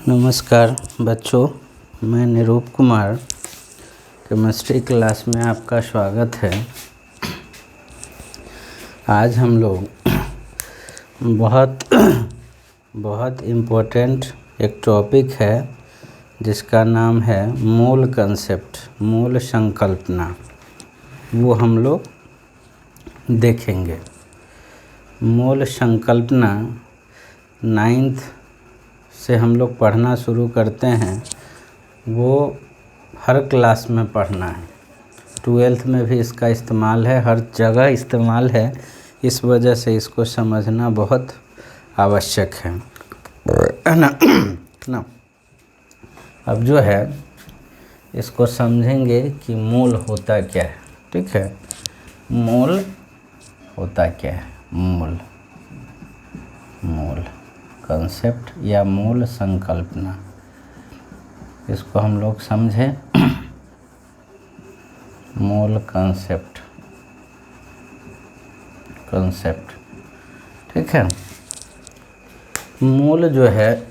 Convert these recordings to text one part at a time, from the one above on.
नमस्कार बच्चों, मैं निरूप कुमार केमिस्ट्री क्लास में आपका स्वागत है। आज हम लोग बहुत इम्पोर्टेंट एक टॉपिक है जिसका नाम है मूल कंसेप्ट, मूल संकल्पना। वो हम लोग देखेंगे। मूल संकल्पना 9th से हम लोग पढ़ना शुरू करते हैं। वो हर क्लास में पढ़ना है। 12th में भी इसका इस्तेमाल है, हर जगह इस्तेमाल है। इस वजह से इसको समझना बहुत आवश्यक है ना। अब जो है इसको समझेंगे कि मूल होता क्या है। ठीक है, मूल होता क्या है। मूल कंसेप्ट या मूल संकल्पना, इसको हम लोग समझें। मूल कंसेप्ट ठीक है। मूल जो है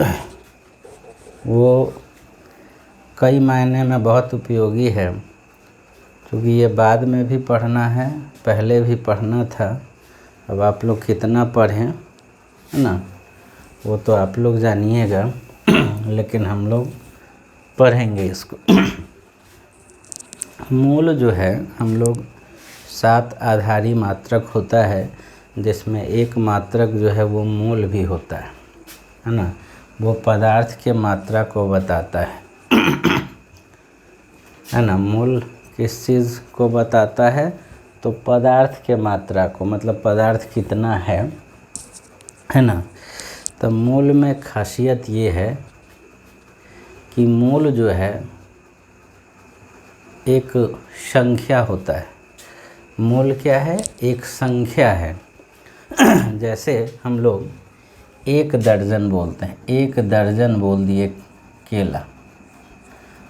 वो कई मायने में बहुत उपयोगी है, क्योंकि ये बाद में भी पढ़ना है, पहले भी पढ़ना था। अब आप लोग कितना पढ़ें, है ना, वो तो आप लोग जानिएगा लेकिन हम लोग पढ़ेंगे इसको। मूल जो है हम लोग 7 आधारी मात्रक होता है, जिसमें एक मात्रक जो है वो मूल भी होता है ना। वो पदार्थ के मात्रा को बताता है ना। मूल किस चीज़ को बताता है? तो पदार्थ के मात्रा को, मतलब पदार्थ कितना है ना। तो मूल में खासियत ये है कि मूल जो है एक संख्या होता है। मूल क्या है? एक संख्या है। जैसे हम लोग 1 दर्जन बोलते हैं, 1 दर्जन बोल दिए केला,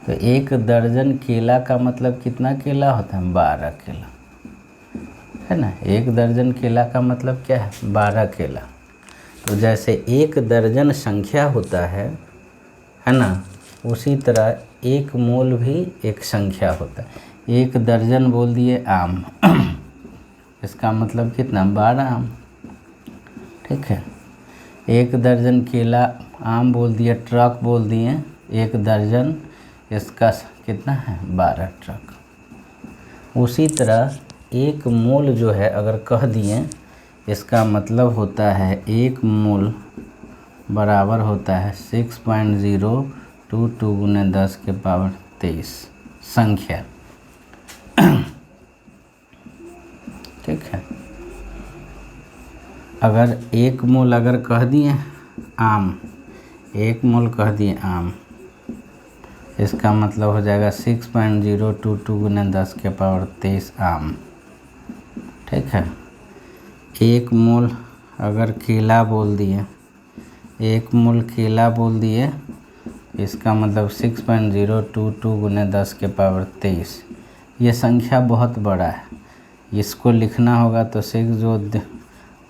तो 1 दर्जन केला का मतलब कितना केला होता है? 12 केला, है ना। 1 दर्जन केला का मतलब क्या है? 12 केला। तो जैसे 1 दर्जन संख्या होता है ना, उसी तरह एक मूल भी एक संख्या होता है। 1 दर्जन बोल दिए आम, इसका मतलब कितना? 12 आम। ठीक है। 1 दर्जन केला, आम बोल दिए, ट्रक बोल दिए 1 दर्जन, इसका कितना है? 12 ट्रक। उसी तरह एक मूल जो है अगर कह दिए, इसका मतलब होता है एक मूल बराबर होता है 6.022 × 10⁻23 संख्या। ठीक है। अगर एक मूल अगर कह दिए आम, एक मूल कह दिए आम, इसका मतलब हो जाएगा 6.022 × 10⁻23 आम। ठीक है। एक मूल अगर केला बोल दिए, एक मूल केला बोल दिए, इसका मतलब 6.022 × 10⁻23। ये संख्या बहुत बड़ा है, इसको लिखना होगा तो 6 जो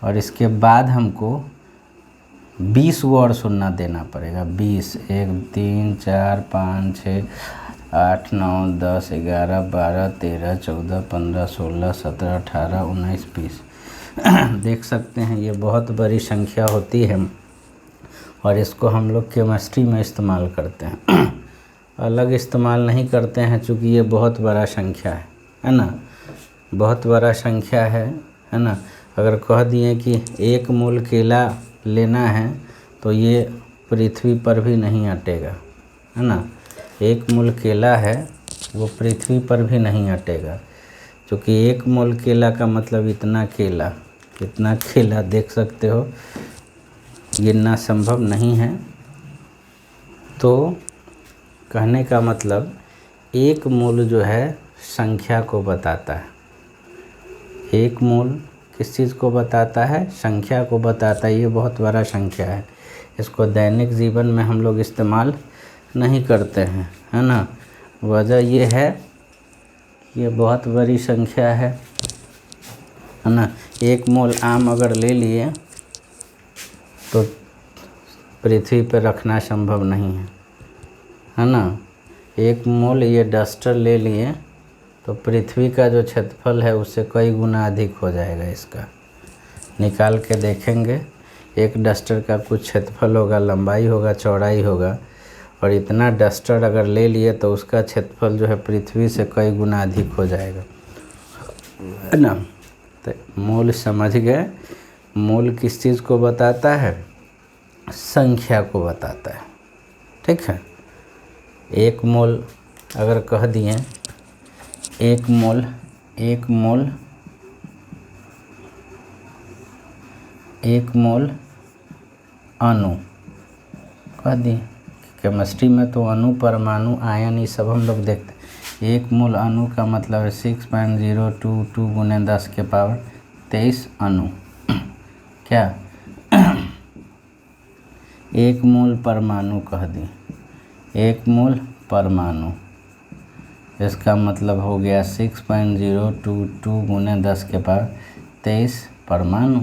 और इसके बाद हमको 20 को और शून्य देना पड़ेगा। 20, 1 3 4 5 6 8 9 10 11 12 13 14 15 16 17 18 19 20। देख सकते हैं ये बहुत बड़ी संख्या होती है, और इसको हम लोग केमिस्ट्री में इस्तेमाल करते हैं। अलग इस्तेमाल नहीं करते हैं, चूँकि ये बहुत बड़ा संख्या है ना। बहुत बड़ा संख्या है ना। अगर कह दिए कि 1 मूल केला लेना है, तो ये पृथ्वी पर भी नहीं अटेगा, है ना। 1 मूल केला है, वो पृथ्वी पर भी नहीं अटेगा, क्योंकि 1 मूल केला का मतलब इतना केला, कितना केला देख सकते हो, गिनना संभव नहीं है। तो कहने का मतलब 1 मूल जो है संख्या को बताता है। 1 मूल किस चीज़ को बताता है? संख्या को बताता है। ये बहुत बड़ा संख्या है, इसको दैनिक जीवन में हम लोग इस्तेमाल नहीं करते हैं, है ना। वजह ये है कि ये बहुत बड़ी संख्या है ना। 1 मूल आम अगर ले लिए तो पृथ्वी पर रखना संभव नहीं है ना। 1 मोल ये डस्टर ले लिए तो पृथ्वी का जो क्षेत्रफल है उससे कई गुना अधिक हो जाएगा। इसका निकाल के देखेंगे। एक डस्टर का कुछ क्षेत्रफल होगा, लंबाई होगा, चौड़ाई होगा, और इतना डस्टर अगर ले लिए तो उसका क्षेत्रफल जो है पृथ्वी से कई गुना अधिक हो जाएगा, है ना। तो मोल समझ गए। मोल किस चीज़ को बताता है? संख्या को बताता है, ठीक है। 1 मोल अगर कह दिए, 1 मोल अणु कह दिए। केमिस्ट्री में तो अणु, परमाणु, आयन ये सब हम लोग देखते हैं। 1 मोल अणु का मतलब है 6.022 गुने 10 के पावर 23 अणु। क्या 1 मोल परमाणु कह दी। 1 मोल परमाणु, इसका मतलब हो गया 6.022 गुने 10 के पावर 23 परमाणु।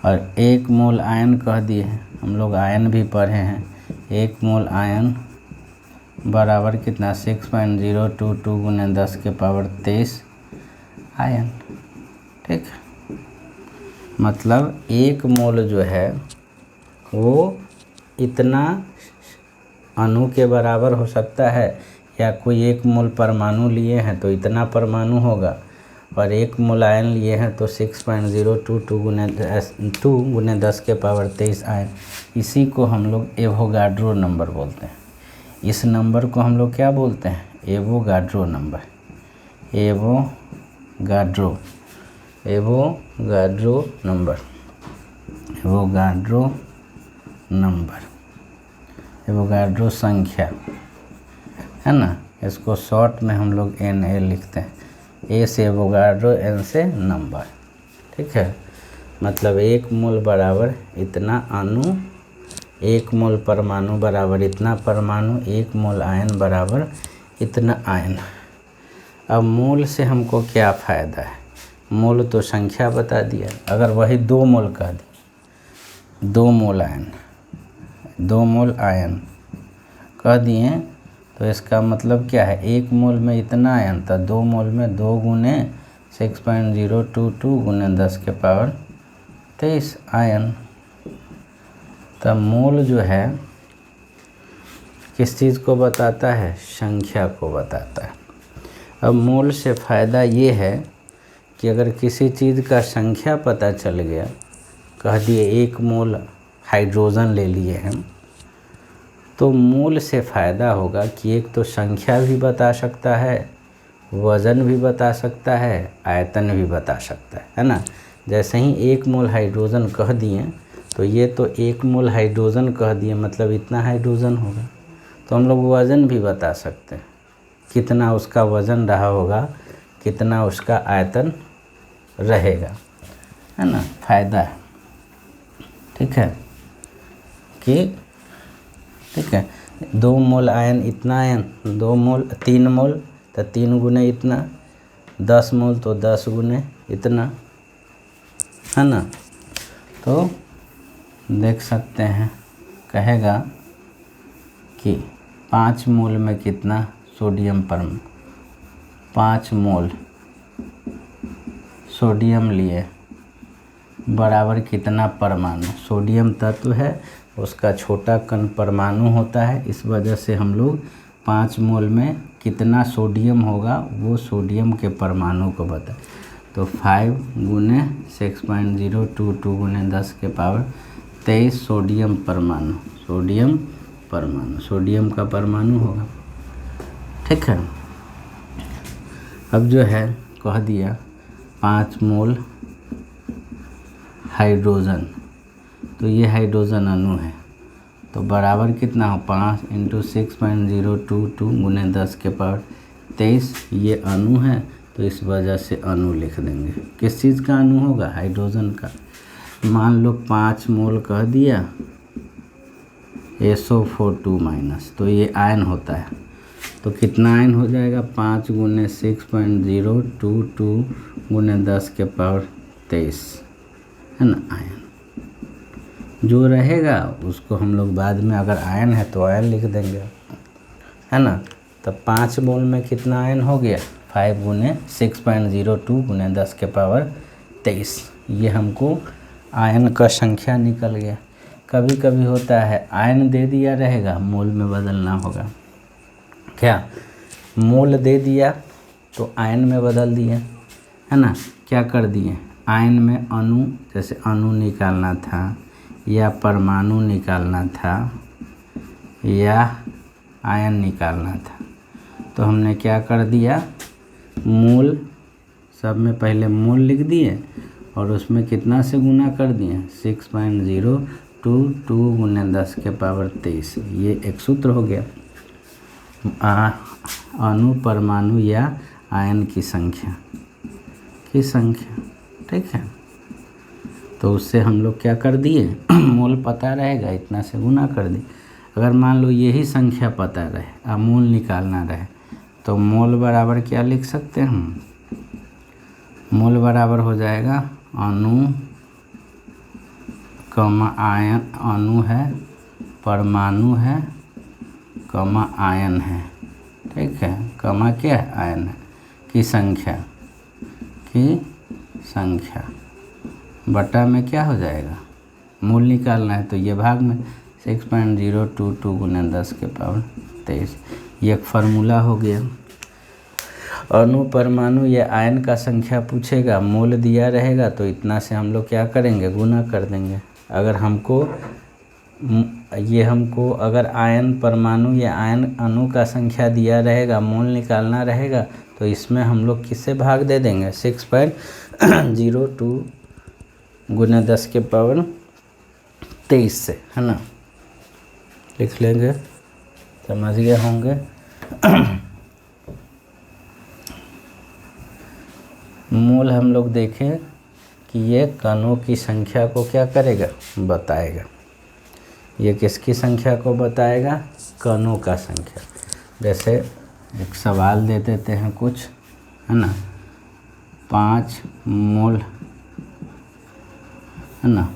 और 1 मोल आयन कह दिए हैं, हम लोग आयन भी पढ़े हैं। 1 मोल आयन बराबर कितना? 6.022 गुने 10 के पावर 23 आयन, ठीक है। मतलब 1 मोल जो है वो इतना अणु के बराबर हो सकता है, या कोई 1 मोल परमाणु लिए हैं तो इतना परमाणु होगा, और 1 मोल आयन लिए हैं तो 6.022 गुने 10 के पावर 23 आयन। इसी को हम लोग एवोगाड्रो नंबर बोलते हैं। इस नंबर को हम लोग क्या बोलते हैं? Avogadro number. Avogadro number, Avogadro number, Avogadro संख्या, है ना। इसको शॉर्ट में हम लोग Na लिखते हैं। ए से एवोगाड्रो, एन से नंबर, ठीक है। मतलब 1 मोल बराबर इतना अणु, 1 मोल परमाणु बराबर इतना परमाणु, 1 मोल आयन बराबर इतना आयन। अब मोल से हमको क्या फ़ायदा है? मोल तो संख्या बता दिया। अगर वही 2 मोल कह दी, 2 मोल आयन, 2 मोल आयन कह दिए तो इसका मतलब क्या है? 1 मोल में इतना आयन था, 2 मोल में 2 गुने 6.022 गुने 10 के पावर 23 आयन। तब मोल जो है किस चीज़ को बताता है? संख्या को बताता है। अब मोल से फ़ायदा ये है कि अगर किसी चीज़ का संख्या पता चल गया, कह दिए 1 मोल हाइड्रोजन ले लिए हम, तो मोल से फ़ायदा होगा कि एक तो संख्या भी बता सकता है, वज़न भी बता सकता है, आयतन भी बता सकता है ना। जैसे ही 1 मोल हाइड्रोजन कह दिए तो ये तो 1 मोल हाइड्रोजन कह दिए, मतलब इतना हाइड्रोजन होगा। तो हम लोग वज़न भी बता सकते हैं, कितना उसका वज़न रहा होगा, कितना उसका आयतन रहेगा, है ना। फ़ायदा है, ठीक है। कि ठीक है, 2 मोल आयन इतना आयन, 2 मोल 3 मोल तो 3 गुने इतना, 10 मोल तो 10 गुने इतना, है ना। तो देख सकते हैं, कहेगा कि 5 मोल में कितना सोडियम 5 मोल सोडियम लिए बराबर कितना परमाणु। सोडियम तत्व है, उसका छोटा कण परमाणु होता है, इस वजह से हम लोग 5 मोल में कितना सोडियम होगा वो सोडियम के परमाणु को बताए। तो 5 गुने 6.022 गुने 10 के पावर 23 सोडियम परमाणु, सोडियम का परमाणु होगा, ठीक है। अब जो है कह दिया 5 मोल हाइड्रोजन, तो ये हाइड्रोजन अणु है, तो बराबर कितना हो? 5 × 6.022 गुने 10 के पावर 23 ये अणु है, तो इस वजह से अणु लिख देंगे। किस चीज़ का अणु होगा? हाइड्रोजन का। मान लो 5 मोल कह दिया SO4 तो ये आयन होता है, तो कितना आयन हो जाएगा? 5 गुने 6.022 गुने 10 के पावर 23, है ना, आयन। जो रहेगा उसको हम लोग बाद में, अगर आयन है तो आयन लिख देंगे, है ना। तब 5 मोल में कितना आयन हो गया, 5 गुने 6.02 गुने 10 के पावर 23। ये हमको आयन का संख्या निकल गया। कभी कभी होता है आयन दे दिया रहेगा, मोल में बदलना होगा। क्या मोल दे दिया तो आयन में बदल दिए, है ना। क्या कर दिए, आयन में अणु, जैसे अणु निकालना था या परमाणु निकालना था या आयन निकालना था, तो हमने क्या कर दिया, मोल सब में पहले मोल लिख दिए और उसमें कितना से गुना कर दिए, 6.022 गुने 10 के पावर 23। ये एक सूत्र हो गया, अणु परमाणु या आयन की संख्या ठीक है। तो उससे हम लोग क्या कर दिए, मोल पता रहेगा, इतना से गुना कर दिए। अगर मान लो यही संख्या पता रहे और मोल निकालना रहे, तो मोल बराबर क्या लिख सकते हैं हम, मोल बराबर हो जाएगा अणु कमा आयन, अणु है परमाणु है कमा आयन है, ठीक है, कमा क्या है, आयन है की संख्या बटा में क्या हो जाएगा, मूल निकालना है तो ये भाग में 6.022 गुने 10 के पावर 23। ये एक फार्मूला हो गया। अणु परमाणु या आयन का संख्या पूछेगा, मोल दिया रहेगा तो इतना से हम लोग क्या करेंगे, गुना कर देंगे। अगर हमको अगर आयन परमाणु या आयन अणु का संख्या दिया रहेगा, मोल निकालना रहेगा, तो इसमें हम लोग किससे भाग दे देंगे, 6.02 गुना 10 के पावर 23 से, है ना। लिख लेंगे, समझ गए होंगे। मोल हम लोग देखें कि ये कणों की संख्या को क्या करेगा, बताएगा। ये किसकी संख्या को बताएगा, कणों का संख्या। जैसे एक सवाल दे देते हैं कुछ, है ना, 5 मोल, है ना,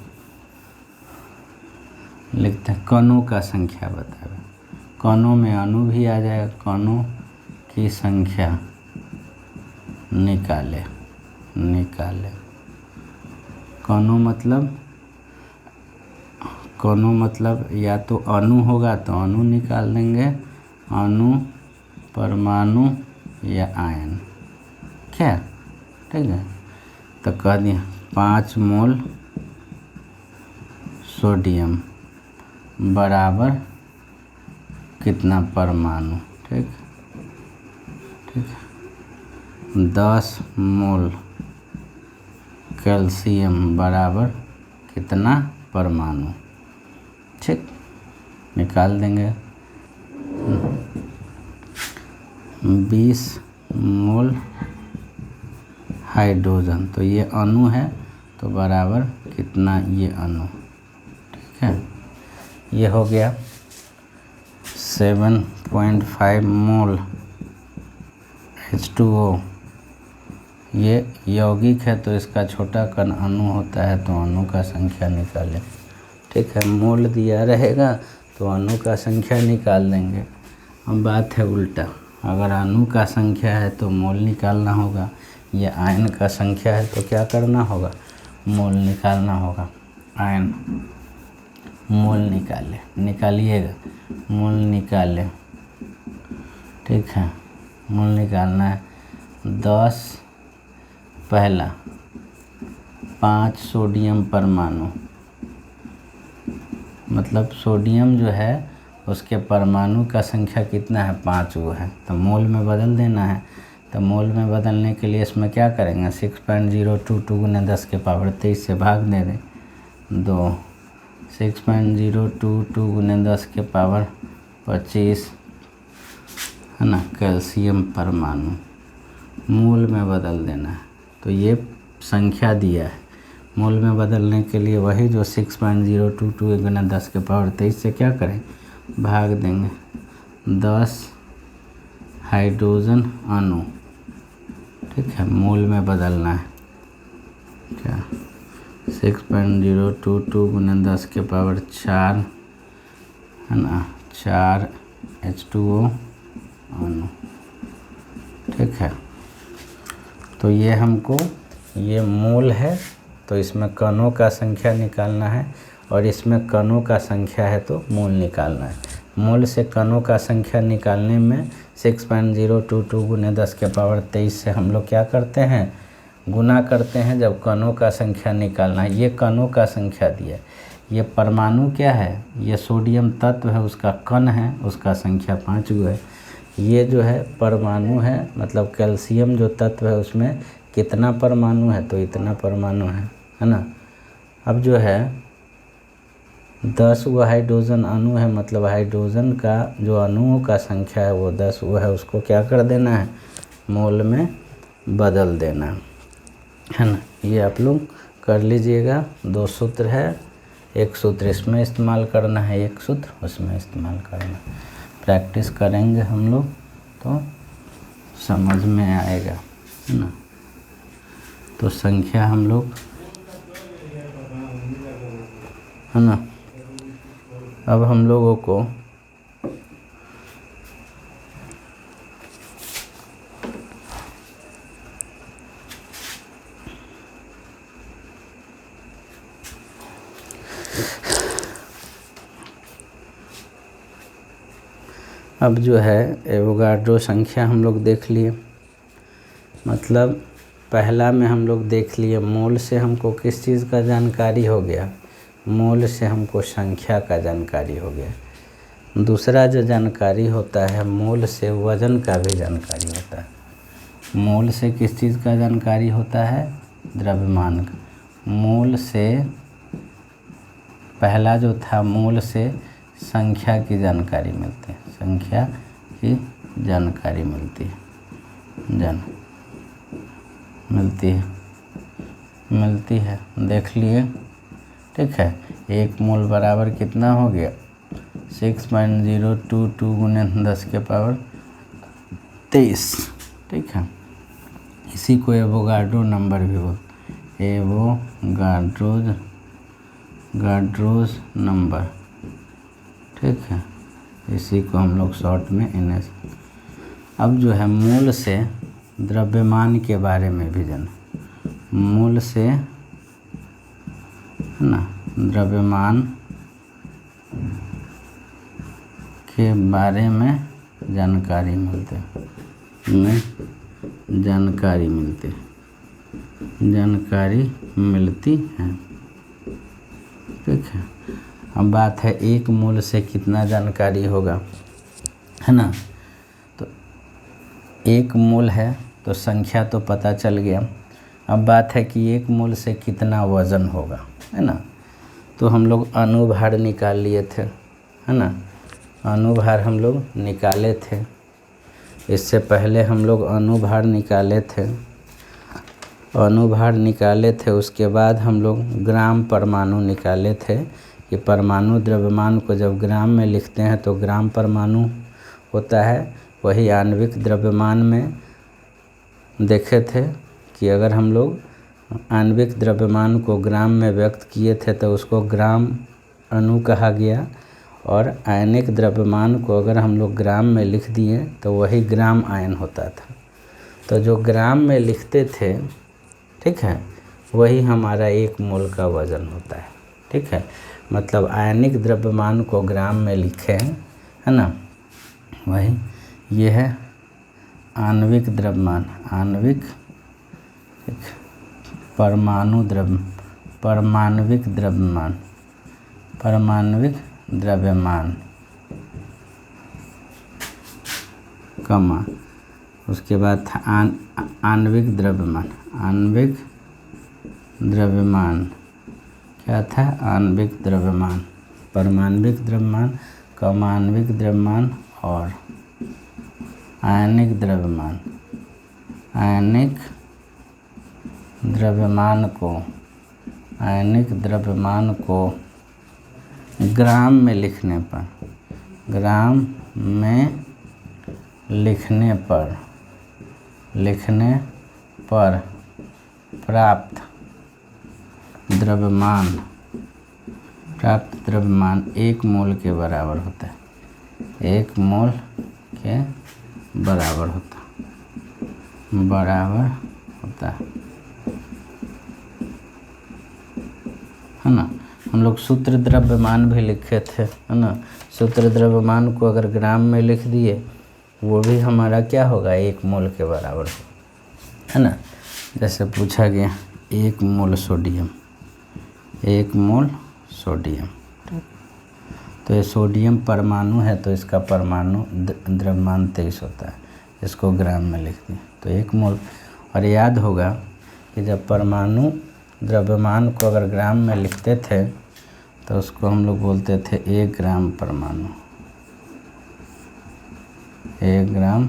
लिखते हैं कणों का संख्या बताएगा। कणों में अणु भी आ जाएगा, कणों की संख्या निकाले। कणों मतलब या तो अणु होगा तो अणु निकाल देंगे, अणु परमाणु या आयन, क्या, ठीक है। तो कह दिया 5 मोल सोडियम बराबर कितना परमाणु, ठीक, 10 मोल कैल्शियम बराबर कितना परमाणु, ठीक, निकाल देंगे। 20 मोल हाइड्रोजन, तो ये अणु है तो बराबर कितना ये अणु, ठीक है। ये हो गया 7.5 मोल H2O, ये यौगिक है तो इसका छोटा कण अणु होता है, तो अणु का संख्या निकालें, ठीक है। मोल दिया रहेगा तो अणु का संख्या निकाल देंगे। अब बात है उल्टा, अगर अणु का संख्या है तो मोल निकालना होगा, या आयन का संख्या है तो क्या करना होगा, मोल निकालना होगा। आयन मोल निकालिएगा, मोल निकाले, ठीक है। मोल निकालना है 10 पहला 5 सोडियम परमाणु, मतलब सोडियम जो है उसके परमाणु का संख्या कितना है, 5 वो है, तो मोल में बदल देना है। तो मोल में बदलने के लिए इसमें क्या करेंगे, 6.022 गुने 10 के पावर 23 से भाग दे दें, 6.022 गुने 10 के पावर 25, है ना, कैल्शियम परमाणु मोल में बदल देना है। तो ये संख्या दिया है, मोल में बदलने के लिए वही जो 6.022 गुना 10 के पावर 23 से क्या करें, भाग देंगे। 10 हाइड्रोजन अणु, ठीक है, मोल में बदलना है, क्या 6.022 गुने 10 के पावर 4 है ना, 4 H2O अणु। ठीक है, तो ये हमको ये मोल है, तो इसमें कणों का संख्या निकालना है और इसमें कणों का संख्या है तो मोल निकालना है। मोल से कणों का संख्या निकालने में 6.022 गुने 10 के पावर 23 से हम लोग क्या करते हैं, गुना करते हैं जब कणों का संख्या निकालना है। ये कणों का संख्या दिया है, ये परमाणु क्या है, ये सोडियम तत्व है, उसका कण है, उसका संख्या 5 गो है। ये जो है परमाणु है, मतलब कैल्शियम जो तत्व है उसमें कितना परमाणु है, तो इतना परमाणु है ना। अब जो है 10 गो हाइड्रोजन अणु है, मतलब हाइड्रोजन का जो अणुओं का संख्या है वो 10 वो है, उसको क्या कर देना है, मोल में बदल देना है ना। ये आप लोग कर लीजिएगा। 2 सूत्र है, एक सूत्र इसमें इस्तेमाल करना है, एक सूत्र उसमें इस्तेमाल करना। प्रैक्टिस करेंगे हम लोग तो समझ में आएगा, है ना। तो संख्या हम लोग, है ना, अब हम लोगों को अब जो है एवोगाड्रो संख्या हम लोग देख लिए, मतलब पहला में हम लोग देख लिए मोल से हमको किस चीज़ का जानकारी हो गया, मोल से हमको संख्या का जानकारी हो गया। दूसरा जो जानकारी होता है मोल से वज़न का भी जानकारी होता है। मोल से किस चीज़ का जानकारी होता है, द्रव्यमान का। मोल से पहला जो था, मोल से संख्या की जानकारी मिलती है, संख्या की जानकारी मिलती है, मिलती है, देख लिए। ठीक है, 1 मोल बराबर कितना हो गया, 6.022 गुने 10 के पावर 23। ठीक है, इसी को एवोगाड्रो नंबर भी बोलते, एवोगाड्रोज नंबर। ठीक है, इसी को हम लोग शॉर्ट में NS। अब जो है मोल से द्रव्यमान के बारे में भी जाना, मोल से, है ना, द्रव्यमान के बारे में जानकारी मिलती है। ठीक है, अब बात है 1 मोल से कितना जानकारी होगा, है ना। तो 1 मोल है तो संख्या तो पता चल गया। अब बात है कि 1 मोल से कितना वज़न होगा, है ना। तो हम लोग अणुभार निकाल लिए थे, है ना, अणुभार हम लोग निकाले थे। इससे पहले हम लोग अणुभार निकाले थे, उसके बाद हम लोग ग्राम परमाणु निकाले थे कि परमाणु द्रव्यमान को जब ग्राम में लिखते हैं तो ग्राम परमाणु होता है। वही आणविक द्रव्यमान में देखे थे कि अगर हम लोग आणविक द्रव्यमान को ग्राम में व्यक्त किए थे तो उसको ग्राम अणु कहा गया, और आयनिक द्रव्यमान को अगर हम लोग ग्राम में लिख दिए तो वही ग्राम आयन होता था। तो जो ग्राम में लिखते थे, ठीक है, वही हमारा 1 मोल का वज़न होता है। ठीक है, मतलब आयनिक द्रव्यमान को ग्राम में लिखे हैं, है ना, वही ये है आणविक द्रव्यमान, आणविक परमाणविक द्रव्यमान, कमा, उसके बाद था आणविक द्रव्यमान, क्या था, आणविक द्रव्यमान, परमाणविक द्रव्यमान, कमाणविक द्रव्यमान और आयनिक द्रव्यमान। आयनिक द्रव्यमान को ग्राम में लिखने पर प्राप्त द्रव्यमान, प्राप्त द्रव्यमान 1 मोल के बराबर होता है, 1 मोल के बराबर होता है ना। हम लोग सूत्र द्रव्यमान भी लिखे थे, है ना। सूत्र द्रव्यमान को अगर ग्राम में लिख दिए वो भी हमारा क्या होगा, 1 मोल के बराबर है ना। जैसे पूछा गया 1 मोल सोडियम, 1 मोल सोडियम, तो ये सोडियम परमाणु है तो इसका परमाणु द्रव्यमान 23 होता है, इसको ग्राम में लिख दिए तो 1 मोल। और याद होगा कि जब परमाणु द्रव्यमान को अगर ग्राम में लिखते थे तो उसको हम लोग बोलते थे 1 ग्राम परमाणु, 1 ग्राम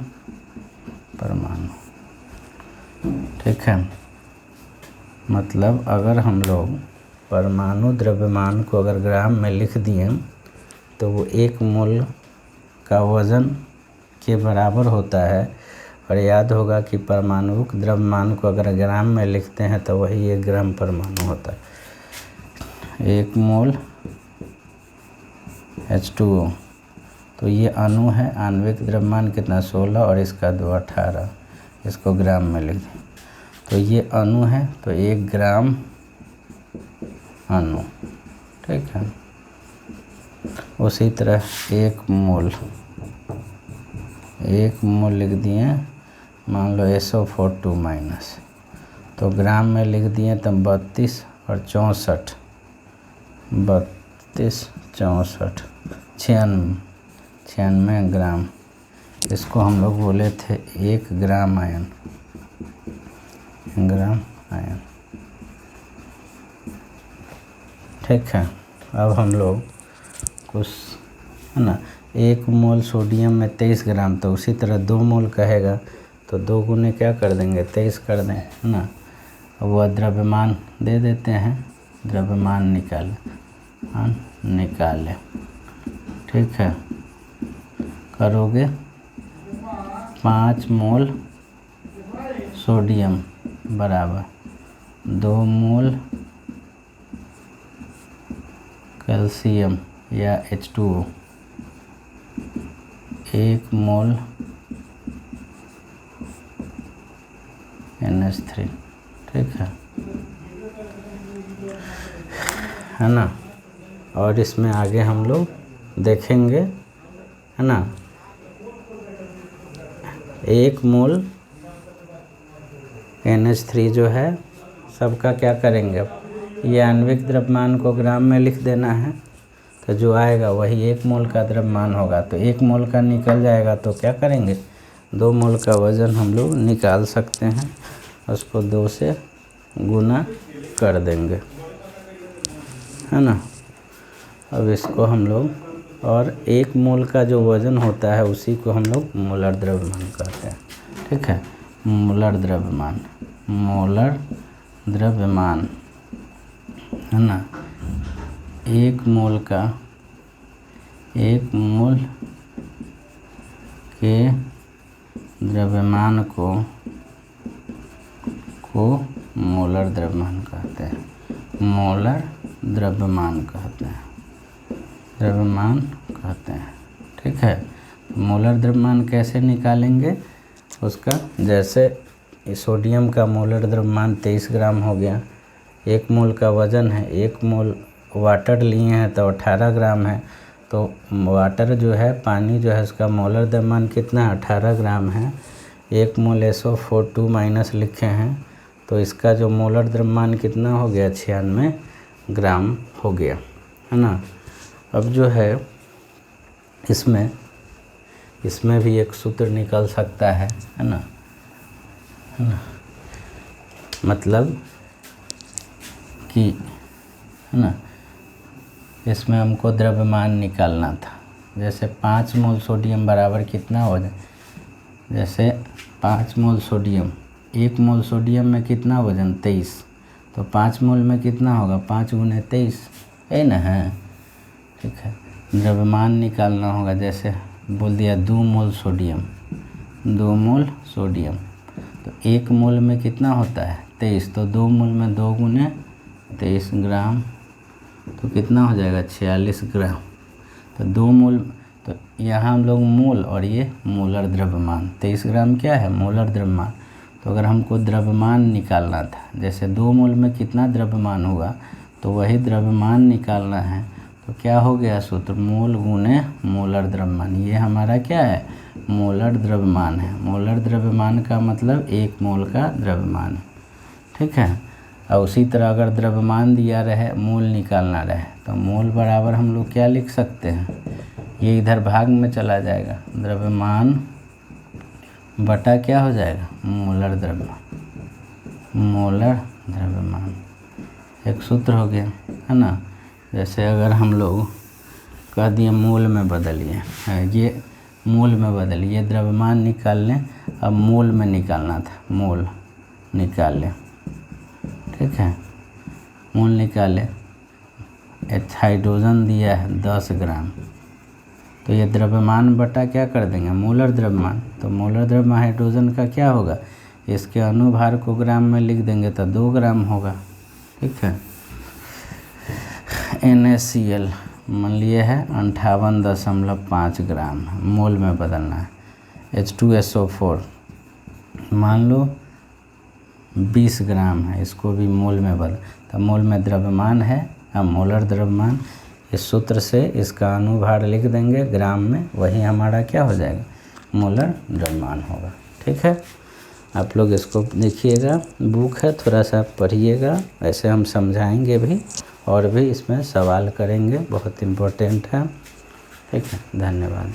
परमाणु, ठीक है। मतलब अगर हम लोग परमाणु द्रव्यमान को अगर ग्राम में लिख दिए तो वो 1 मोल का वज़न के बराबर होता है। और याद होगा कि परमाणु द्रव्यमान को अगर ग्राम में लिखते हैं तो वही 1 ग्राम परमाणु होता है। 1 मोल H2O, तो ये अणु है, आणविक द्रव्यमान कितना 16 और इसका 2 18, इसको ग्राम में लिख दें तो ये अणु है तो 1 ग्राम अणु, ठीक है। उसी तरह 1 मोल लिख दिए, मान लो SO42 माइनस, तो ग्राम में लिख दिए तो 32 और 64, 32 64 96 ग्राम, इसको हम लोग बोले थे 1 ग्राम आयन, ठीक है। अब हम लोग कुछ, है ना, 1 मोल सोडियम में 23 ग्राम, तो उसी तरह 2 मोल कहेगा तो 2 गुने क्या कर देंगे 23 कर दें, है ना। अब वह द्रव्यमान दे देते हैं, द्रव्यमान निकाले, ठीक है। करोगे 5 मोल सोडियम बराबर 2 मोल कैल्शियम या H2O, 1 मोल NH3, ठीक है ना। और इसमें आगे हम लोग देखेंगे, है ना। 1 मोल NH3 जो है सबका क्या करेंगे, अब ये आणविक द्रव्यमान को ग्राम में लिख देना है तो जो आएगा वही 1 मोल का द्रव्यमान होगा। तो 1 मोल का निकल जाएगा तो क्या करेंगे 2 मोल का वज़न हम लोग निकाल सकते हैं, उसको 2 से गुना कर देंगे, है ना। अब इसको हम लोग, और 1 मोल का जो वज़न होता है उसी को हम लोग मोलर द्रव्यमान कहते हैं, ठीक है। मोलर द्रव्यमान, है ना। 1 मोल के द्रव्यमान को मोलर द्रव्यमान कहते हैं, ठीक है। मोलर द्रव्यमान कैसे निकालेंगे उसका, जैसे सोडियम का मोलर द्रव्यमान 23 ग्राम हो गया, 1 मोल का वज़न है, 1 मोल वाटर लिए हैं तो 18 ग्राम है, तो वाटर जो है, पानी जो है, उसका मोलर द्रव्यमान कितना 18 ग्राम है। 1 मोल SO42 माइनस लिखे हैं तो इसका जो मोलर द्रव्यमान कितना हो गया 96 ग्राम हो गया, है ना। अब जो है इसमें भी एक सूत्र निकल सकता है ना, मतलब कि, है ना, इसमें हमको द्रव्यमान निकालना था। जैसे 5 मोल सोडियम बराबर कितना हो जाए, जैसे 5 मोल सोडियम, 1 मोल सोडियम में कितना वजन 23, तो 5 मोल में कितना होगा 5 गुने 23, है ना, है, ठीक है। द्रव्यमान निकालना होगा, जैसे बोल दिया 2 मोल सोडियम, तो 1 मोल में कितना होता है 23, तो 2 मोल में 2 गुने 23 ग्राम, तो कितना हो जाएगा 46 ग्राम। तो 2 मोल, तो यहाँ हम लोग मोल और ये मोलर द्रव्यमान। 23 ग्राम क्या है, मोलर द्रव्यमान। तो अगर हमको द्रव्यमान निकालना था, जैसे 2 मोल में कितना द्रव्यमान होगा, तो वही द्रव्यमान निकालना है, तो क्या हो गया सूत्र, मोल गुने मोलर द्रव्यमान। ये हमारा क्या है, मोलर द्रव्यमान है। मोलर द्रव्यमान का मतलब 1 मोल का द्रव्यमान, ठीक है। और उसी तरह अगर द्रव्यमान दिया रहे, मोल निकालना रहे, तो मोल बराबर हम लोग क्या लिख सकते हैं, ये इधर भाग में चला जाएगा, द्रव्यमान बटा क्या हो जाएगा, मोलर द्रव्यमान। मोलर द्रव्यमान एक सूत्र हो गया, है ना। जैसे अगर हम लोग कह दिए मोल में बदलिए, ये मोल में बदलिए, द्रव्यमान निकाल लें, अब मोल में निकालना था, मोल निकाल लें, ठीक है। मोल निकाले, हाइड्रोजन दिया है 10 ग्राम, तो ये द्रव्यमान बटा क्या कर देंगे, मोलर द्रव्यमान। तो मोलर द्रव्यमान हाइड्रोजन का क्या होगा, इसके अनुभार को ग्राम में लिख देंगे तो 2 ग्राम होगा, ठीक है। NaCl मान लिए है 58.5 ग्राम, मोल में बदलना है। H2SO4 मान लो 20 ग्राम है, इसको भी मोल में बदल, तो मोल में द्रव्यमान है, अब मोलर द्रव्यमान, इस सूत्र से इसका अनुभार लिख देंगे ग्राम में, वही हमारा क्या हो जाएगा, मोलर द्रव्यमान होगा, ठीक है। आप लोग इसको देखिएगा, बुक है, थोड़ा सा पढ़िएगा, ऐसे हम समझाएंगे भी और भी इसमें सवाल करेंगे, बहुत इम्पोर्टेंट है, ठीक है। धन्यवाद।